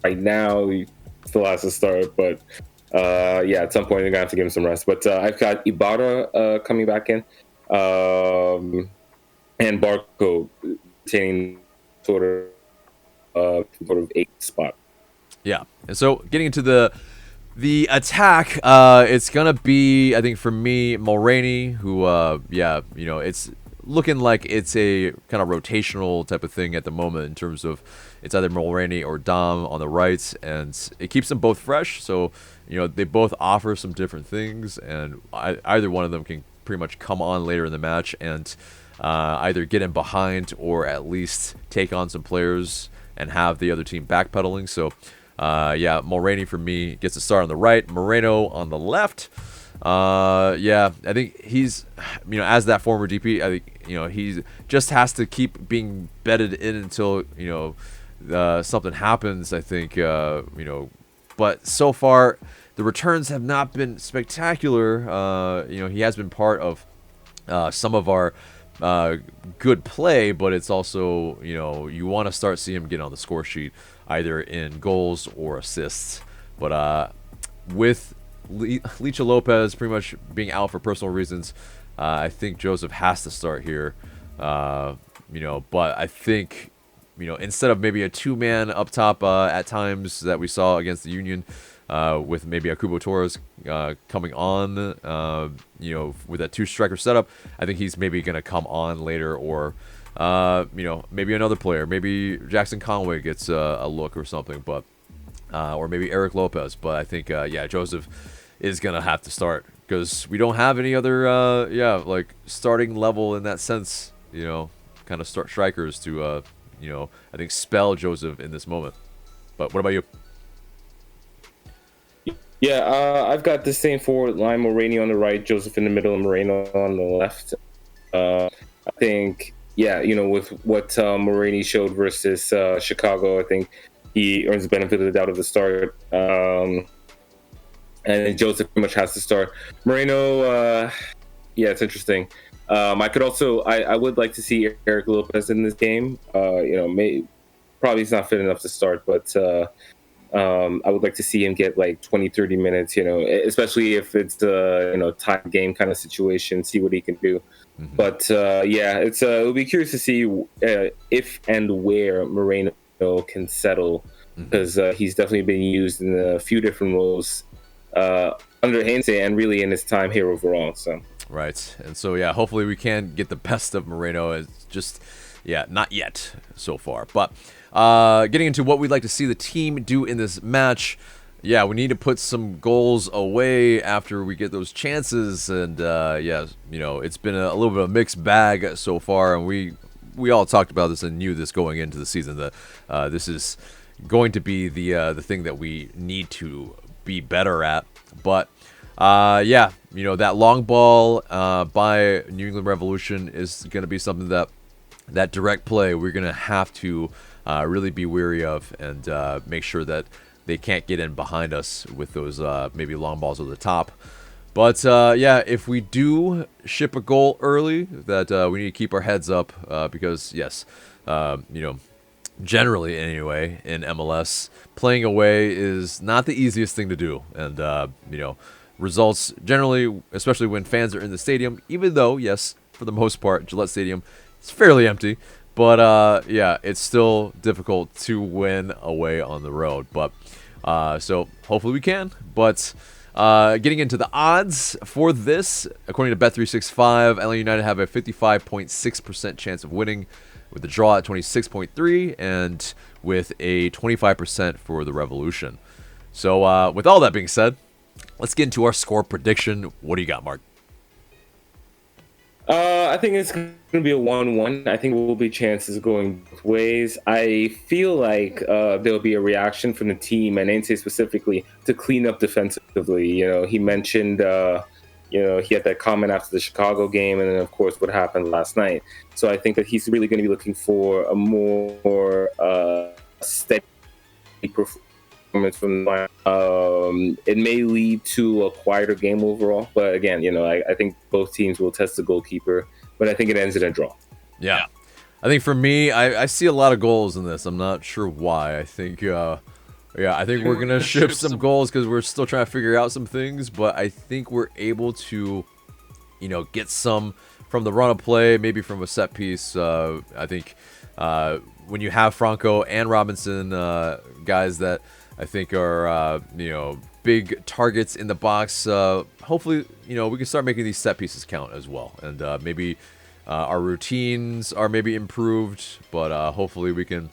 right now, he still has to start. But yeah, at some point, they're gonna have to give him some rest. But I've got Ibarra coming back in, and Barco retaining sort of 8th spot. Yeah, and so getting into the attack, it's gonna be, I think, for me, Mulroney, who it's looking like it's a kind of rotational type of thing at the moment in terms of it's either Mulroney or Dom on the right, and it keeps them both fresh. So they both offer some different things, and either one of them can pretty much come on later in the match and either get in behind or at least take on some players and have the other team backpedaling. So Mulroney for me gets a start on the right, Moreno on the left. I think he's, as that former DP, I think, he just has to keep being bedded in until, something happens, I think, but so far the returns have not been spectacular. He has been part of some of our good play, but it's also, you want to start seeing him get on the score sheet either in goals or assists. But with Licha Lopez pretty much being out for personal reasons, I think Joseph has to start here. But I think, instead of maybe a 2-man up top at times that we saw against the Union, with maybe a Kubo Torres coming on, with that 2-striker setup, I think he's maybe going to come on later, or maybe another player, maybe Jackson Conway gets a look or something, but or maybe Eric Lopez. But I think Joseph is gonna have to start because we don't have any other starting level in that sense, kind of start strikers to I think spell Joseph in this moment. But what about you? Yeah, I've got the same forward line: Mulroney on the right, Joseph in the middle, and Moreno on the left. I think, with what Mulroney showed versus Chicago, I think he earns the benefit of the doubt of the start. And Joseph pretty much has to start. Moreno, it's interesting. I would like to see Eric Lopez in this game. Probably he's not fit enough to start, but I would like to see him get like 20, 30 minutes, especially if it's a tie game kind of situation, see what he can do. Mm-hmm. But it'll be curious to see if and where Moreno can settle, because he's definitely been used in a few different roles under Heinze and really in his time here overall. So right, and so hopefully we can get the best of Moreno. It's just not yet so far. But getting into what we'd like to see the team do in this match, we need to put some goals away after we get those chances, and it's been a little bit of a mixed bag so far, and we all talked about this and knew this going into the season that this is going to be the thing that we need to be better at. But that long ball by New England Revolution is going to be something that direct play we're going to have to really be wary of, and make sure that they can't get in behind us with those maybe long balls over the top. But if we do ship a goal early, that we need to keep our heads up, because generally anyway in MLS, playing away is not the easiest thing to do, and results generally, especially when fans are in the stadium, even though for the most part Gillette Stadium is fairly empty, but it's still difficult to win away on the road. But so hopefully we can. But getting into the odds for this, according to Bet365, LA United have a 55.6% chance of winning, with the draw at 26.3, and with a 25% for the Revolution. So with all that being said, let's get into our score prediction. What do you got, Mark? I think it's going to be a 1-1. I think there will be chances going both ways. I feel like there'll be a reaction from the team, and Heinze specifically, to clean up defensively. He mentioned, he had that comment after the Chicago game, and then of course what happened last night. So I think that he's really going to be looking for a more steady performance from the line. It may lead to a quieter game overall, but again, I think both teams will test the goalkeeper, but I think it ends in a draw. Yeah. I think for me, I see a lot of goals in this. I'm not sure why. I think I think we're going to ship some goals because we're still trying to figure out some things, but I think we're able to, get some from the run of play, maybe from a set piece. I think when you have Franco and Robinson, guys that I think are, big targets in the box, hopefully, we can start making these set pieces count as well. And maybe our routines are maybe improved, but hopefully we can,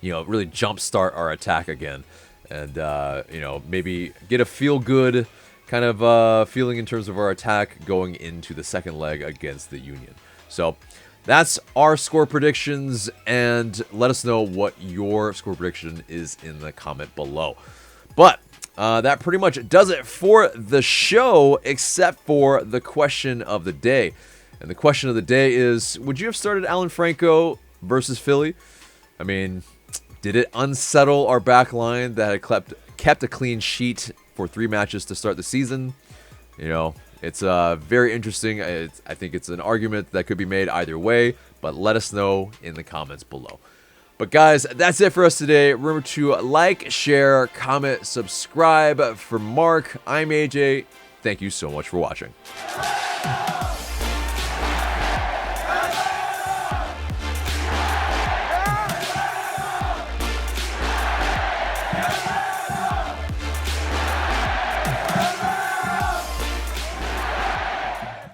really jumpstart our attack again. And, maybe get a feel-good kind of feeling in terms of our attack going into the second leg against the Union. So that's our score predictions, and let us know what your score prediction is in the comment below. But that pretty much does it for the show, except for the question of the day. And the question of the day is, would you have started Alan Franco versus Philly? I mean, did it unsettle our back line that had kept a clean sheet for 3 matches to start the season? It's very interesting. I think it's an argument that could be made either way, but let us know in the comments below. But guys, that's it for us today. Remember to like, share, comment, subscribe. For Mark, I'm AJ. Thank you so much for watching.